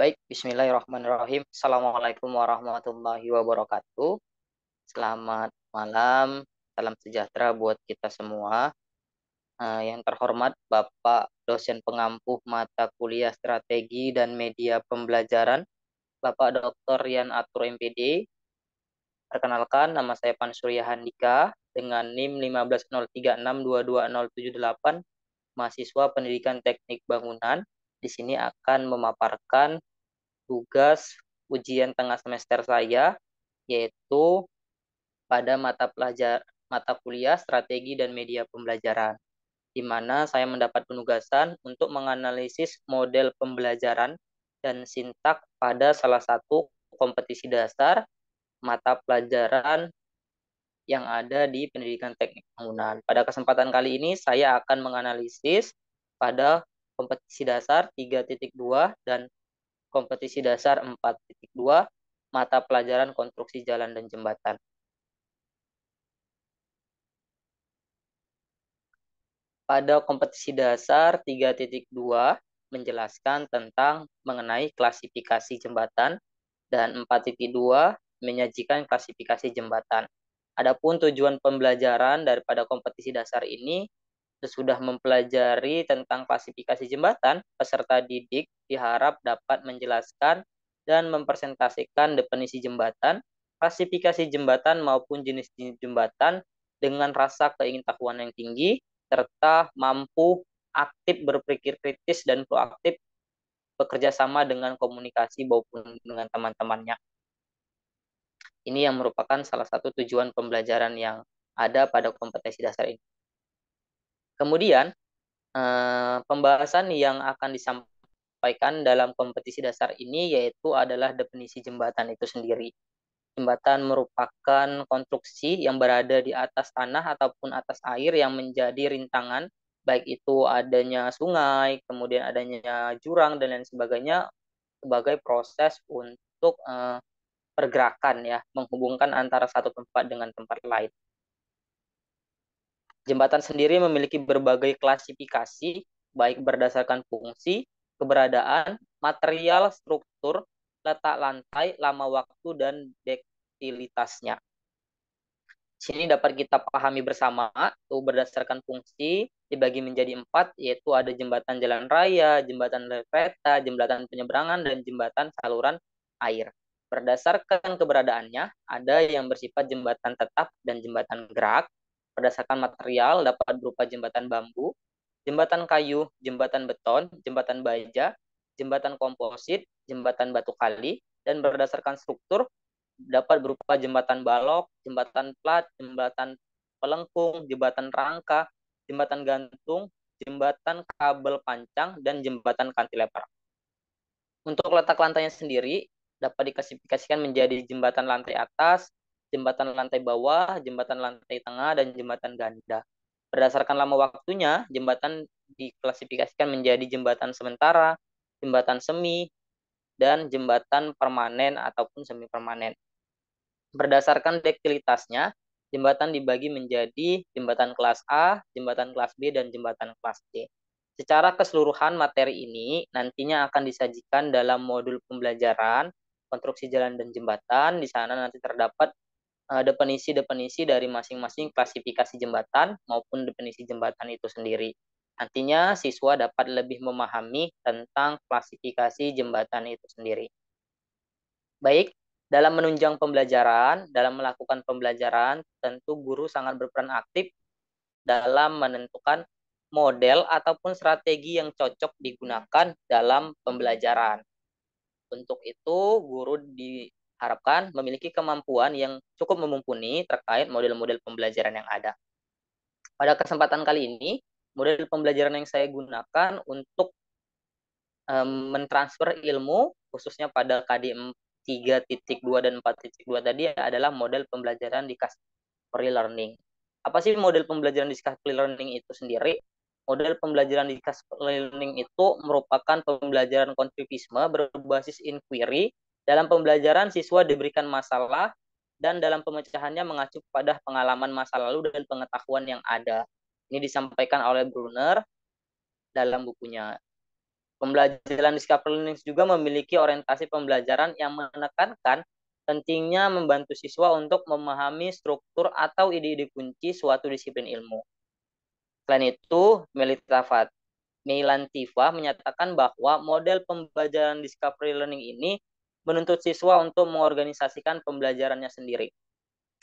Baik, Bismillahirrahmanirrahim. Assalamualaikum warahmatullahi wabarakatuh. Selamat malam, salam sejahtera buat kita semua. Yang terhormat Bapak dosen pengampu mata kuliah strategi dan media pembelajaran, Bapak Dr. Rian Atur MPD. Perkenalkan, nama saya Pan Surya Handika dengan NIM 1503622078, mahasiswa Pendidikan Teknik Bangunan. Di sini akan memaparkan tugas ujian tengah semester saya, yaitu pada mata kuliah strategi dan media pembelajaran, di mana saya mendapat penugasan untuk menganalisis model pembelajaran dan sintak pada salah satu kompetisi dasar mata pelajaran yang ada di pendidikan teknik bangunan. Pada kesempatan kali ini saya akan menganalisis pada kompetisi dasar 3.2 dan kompetisi dasar 4.2 mata pelajaran konstruksi jalan dan jembatan. Pada kompetisi dasar 3.2 menjelaskan tentang mengenai klasifikasi jembatan dan 4.2 menyajikan klasifikasi jembatan. Adapun tujuan pembelajaran daripada kompetisi dasar ini, sesudah mempelajari tentang klasifikasi jembatan, peserta didik diharap dapat menjelaskan dan mempresentasikan definisi jembatan, klasifikasi jembatan maupun jenis jembatan dengan rasa keingintahuan yang tinggi, serta mampu aktif berpikir kritis dan proaktif bekerja sama dengan komunikasi maupun dengan teman-temannya. Ini yang merupakan salah satu tujuan pembelajaran yang ada pada kompetensi dasar ini. Kemudian, pembahasan yang akan disampaikan dalam kompetisi dasar ini yaitu adalah definisi jembatan itu sendiri. Jembatan merupakan konstruksi yang berada di atas tanah ataupun atas air yang menjadi rintangan, baik itu adanya sungai, kemudian adanya jurang, dan lain sebagainya, sebagai proses untuk pergerakan ya, menghubungkan antara satu tempat dengan tempat lain. Jembatan sendiri memiliki berbagai klasifikasi, baik berdasarkan fungsi, keberadaan, material, struktur, letak lantai, lama waktu, dan dektilitasnya. Sini dapat kita pahami bersama, tuh berdasarkan fungsi dibagi menjadi 4, yaitu ada jembatan jalan raya, jembatan rel kereta, jembatan penyeberangan, dan jembatan saluran air. Berdasarkan keberadaannya, ada yang bersifat jembatan tetap dan jembatan gerak. Berdasarkan material dapat berupa jembatan bambu, jembatan kayu, jembatan beton, jembatan baja, jembatan komposit, jembatan batu kali, dan berdasarkan struktur dapat berupa jembatan balok, jembatan plat, jembatan pelengkung, jembatan rangka, jembatan gantung, jembatan kabel pancang, dan jembatan kantilever. Untuk letak lantainya sendiri dapat diklasifikasikan menjadi jembatan lantai atas, jembatan lantai bawah, jembatan lantai tengah, dan jembatan ganda. Berdasarkan lama waktunya, jembatan diklasifikasikan menjadi jembatan sementara, jembatan semi, dan jembatan permanen ataupun semi permanen. Berdasarkan dektilitasnya, jembatan dibagi menjadi jembatan kelas A, jembatan kelas B, dan jembatan kelas C. Secara keseluruhan materi ini nantinya akan disajikan dalam modul pembelajaran konstruksi jalan dan jembatan. Di sana nanti terdapat definisi-definisi dari masing-masing klasifikasi jembatan maupun definisi jembatan itu sendiri. Nantinya siswa dapat lebih memahami tentang klasifikasi jembatan itu sendiri. Baik, dalam menunjang pembelajaran, dalam melakukan pembelajaran, tentu guru sangat berperan aktif dalam menentukan model ataupun strategi yang cocok digunakan dalam pembelajaran. Untuk itu, guru diharapkan memiliki kemampuan yang cukup mumpuni terkait model-model pembelajaran yang ada. Pada kesempatan kali ini, model pembelajaran yang saya gunakan untuk mentransfer ilmu, khususnya pada KDM 3.2 dan 4.2 tadi adalah model pembelajaran di Discovery Learning. Apa sih model pembelajaran di Discovery Learning itu sendiri? Model pembelajaran di Discovery Learning itu merupakan pembelajaran konstruktivisme berbasis inquiry. Dalam pembelajaran, siswa diberikan masalah dan dalam pemecahannya mengacu pada pengalaman masa lalu dan pengetahuan yang ada. Ini disampaikan oleh Brunner dalam bukunya. Pembelajaran discovery learning juga memiliki orientasi pembelajaran yang menekankan pentingnya membantu siswa untuk memahami struktur atau ide-ide kunci suatu disiplin ilmu. Selain itu, Meilantiva menyatakan bahwa model pembelajaran discovery learning ini menuntut siswa untuk mengorganisasikan pembelajarannya sendiri.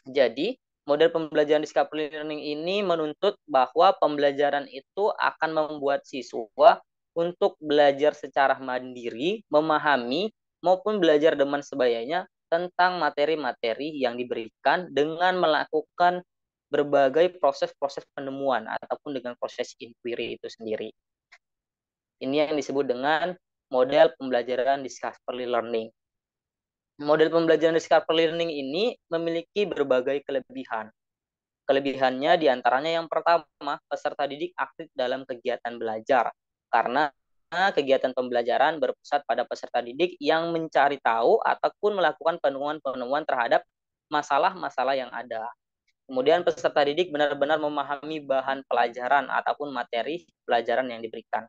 Jadi, model pembelajaran discovery learning ini menuntut bahwa pembelajaran itu akan membuat siswa untuk belajar secara mandiri, memahami, maupun belajar dengan sebayanya tentang materi-materi yang diberikan dengan melakukan berbagai proses-proses penemuan ataupun dengan proses inquiry itu sendiri. Ini yang disebut dengan model pembelajaran discovery learning. Model pembelajaran discovery learning ini memiliki berbagai kelebihan. Kelebihannya diantaranya yang pertama, peserta didik aktif dalam kegiatan belajar. Karena kegiatan pembelajaran berpusat pada peserta didik yang mencari tahu ataupun melakukan penemuan-penemuan terhadap masalah-masalah yang ada. Kemudian peserta didik benar-benar memahami bahan pelajaran ataupun materi pelajaran yang diberikan.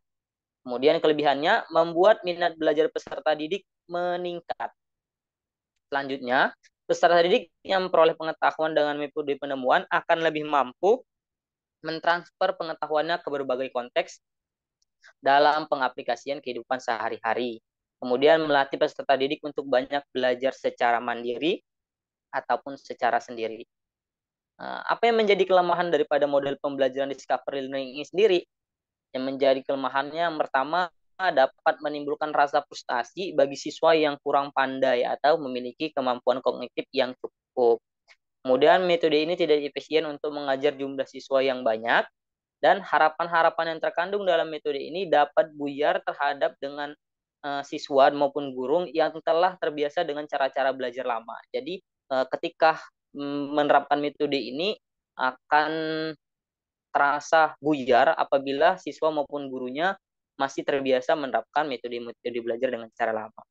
Kemudian kelebihannya membuat minat belajar peserta didik meningkat. Selanjutnya, peserta didik yang memperoleh pengetahuan dengan metode penemuan akan lebih mampu mentransfer pengetahuannya ke berbagai konteks dalam pengaplikasian kehidupan sehari-hari. Kemudian melatih peserta didik untuk banyak belajar secara mandiri ataupun secara sendiri. Apa yang menjadi kelemahan daripada model pembelajaran discovery learning ini sendiri? Yang menjadi kelemahannya yang pertama dapat menimbulkan rasa frustasi bagi siswa yang kurang pandai atau memiliki kemampuan kognitif yang cukup. Kemudian metode ini tidak efisien untuk mengajar jumlah siswa yang banyak dan harapan-harapan yang terkandung dalam metode ini dapat buyar terhadap dengan siswa maupun guru yang telah terbiasa dengan cara-cara belajar lama. Jadi ketika menerapkan metode ini akan terasa buyar apabila siswa maupun gurunya masih terbiasa menerapkan metode-metode belajar dengan cara lama.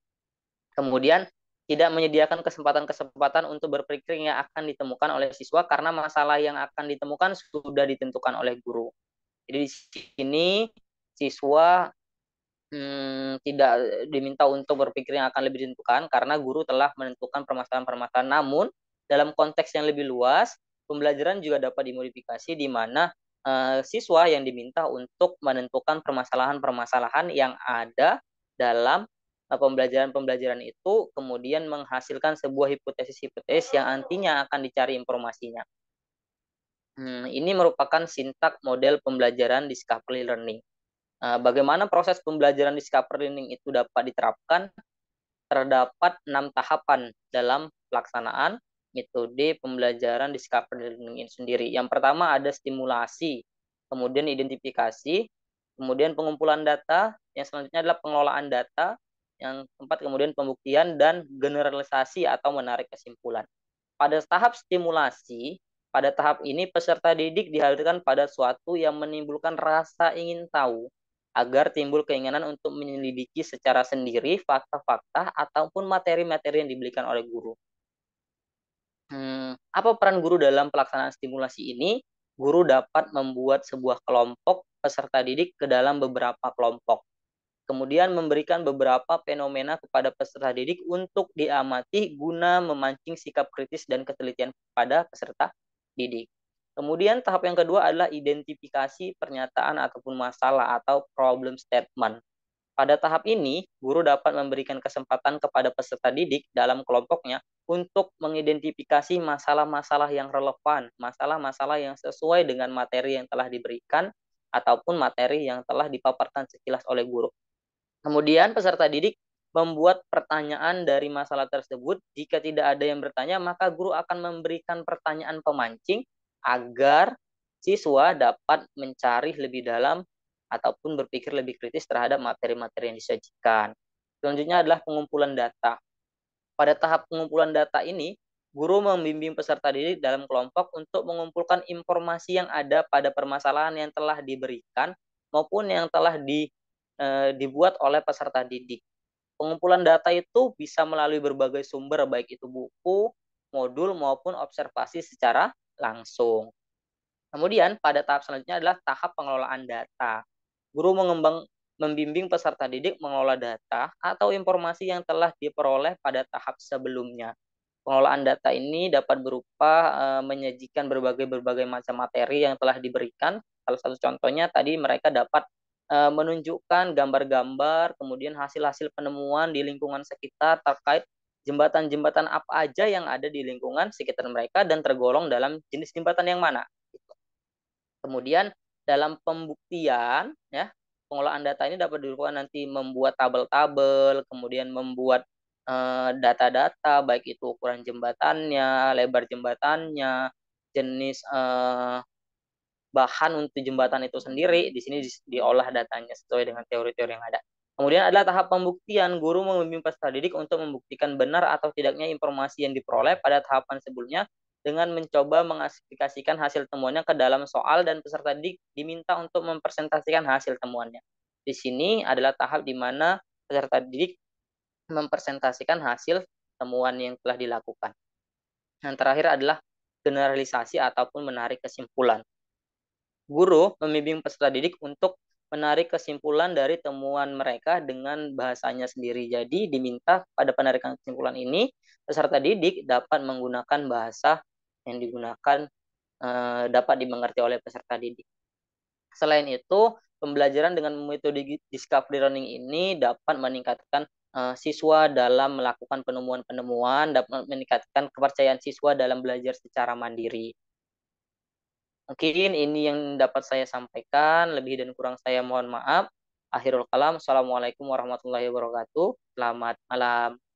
Kemudian, tidak menyediakan kesempatan-kesempatan untuk berpikir yang akan ditemukan oleh siswa karena masalah yang akan ditemukan sudah ditentukan oleh guru. Jadi di sini siswa tidak diminta untuk berpikir yang akan lebih ditentukan karena guru telah menentukan permasalahan-permasalahan. Namun, dalam konteks yang lebih luas, pembelajaran juga dapat dimodifikasi di mana siswa yang diminta untuk menentukan permasalahan-permasalahan yang ada dalam pembelajaran-pembelajaran itu, kemudian menghasilkan sebuah hipotesis-hipotesis yang nantinya akan dicari informasinya. Ini merupakan sintak model pembelajaran discovery learning. Bagaimana proses pembelajaran discovery learning itu dapat diterapkan? Terdapat 6 tahapan dalam pelaksanaan metode pembelajaran discovery learning ini sendiri. Yang pertama ada stimulasi, kemudian identifikasi, kemudian pengumpulan data, yang selanjutnya adalah pengelolaan data, yang keempat kemudian pembuktian dan generalisasi atau menarik kesimpulan. Pada tahap stimulasi, pada tahap ini peserta didik dihadirkan pada suatu yang menimbulkan rasa ingin tahu agar timbul keinginan untuk menyelidiki secara sendiri fakta-fakta ataupun materi-materi yang diberikan oleh guru. Apa peran guru dalam pelaksanaan stimulasi ini? Guru dapat membuat sebuah kelompok peserta didik ke dalam beberapa kelompok. Kemudian memberikan beberapa fenomena kepada peserta didik untuk diamati guna memancing sikap kritis dan ketelitian pada peserta didik. Kemudian tahap yang kedua adalah identifikasi pernyataan ataupun masalah atau problem statement. Pada tahap ini, guru dapat memberikan kesempatan kepada peserta didik dalam kelompoknya untuk mengidentifikasi masalah-masalah yang relevan, masalah-masalah yang sesuai dengan materi yang telah diberikan ataupun materi yang telah dipaparkan sekilas oleh guru. Kemudian peserta didik membuat pertanyaan dari masalah tersebut. Jika tidak ada yang bertanya, maka guru akan memberikan pertanyaan pemancing agar siswa dapat mencari lebih dalam ataupun berpikir lebih kritis terhadap materi-materi yang disajikan. Selanjutnya adalah pengumpulan data. Pada tahap pengumpulan data ini, guru membimbing peserta didik dalam kelompok untuk mengumpulkan informasi yang ada pada permasalahan yang telah diberikan maupun yang telah dibuat oleh peserta didik. Pengumpulan data itu bisa melalui berbagai sumber, baik itu buku, modul, maupun observasi secara langsung. Kemudian pada tahap selanjutnya adalah tahap pengelolaan data. Guru membimbing peserta didik mengelola data atau informasi yang telah diperoleh pada tahap sebelumnya. Pengelolaan data ini dapat berupa menyajikan berbagai macam materi yang telah diberikan. Salah satu contohnya tadi mereka dapat menunjukkan gambar-gambar, kemudian hasil-hasil penemuan di lingkungan sekitar terkait jembatan-jembatan apa aja yang ada di lingkungan sekitar mereka dan tergolong dalam jenis jembatan yang mana. Kemudian dalam pembuktian, ya, pengelolaan data ini dapat dilakukan nanti membuat tabel-tabel, kemudian membuat data-data, baik itu ukuran jembatannya, lebar jembatannya, jenis bahan untuk jembatan itu sendiri. Di sini diolah datanya sesuai dengan teori-teori yang ada. Kemudian adalah tahap pembuktian. Guru membimbing peserta didik untuk membuktikan benar atau tidaknya informasi yang diperoleh pada tahapan sebelumnya dengan mencoba mengaplikasikan hasil temuannya ke dalam soal dan peserta didik diminta untuk mempresentasikan hasil temuannya. Di sini adalah tahap di mana peserta didik mempresentasikan hasil temuan yang telah dilakukan. Yang terakhir adalah generalisasi ataupun menarik kesimpulan. Guru membimbing peserta didik untuk menarik kesimpulan dari temuan mereka dengan bahasanya sendiri. Jadi diminta pada penarikan kesimpulan ini, peserta didik dapat menggunakan bahasa yang digunakan dapat dimengerti oleh peserta didik. Selain itu, pembelajaran dengan metode discovery learning ini dapat meningkatkan siswa dalam melakukan penemuan-penemuan, dapat meningkatkan kepercayaan siswa dalam belajar secara mandiri. Mungkin ini yang dapat saya sampaikan. Lebih dan kurang saya mohon maaf. Akhirul kalam. Assalamualaikum warahmatullahi wabarakatuh. Selamat malam.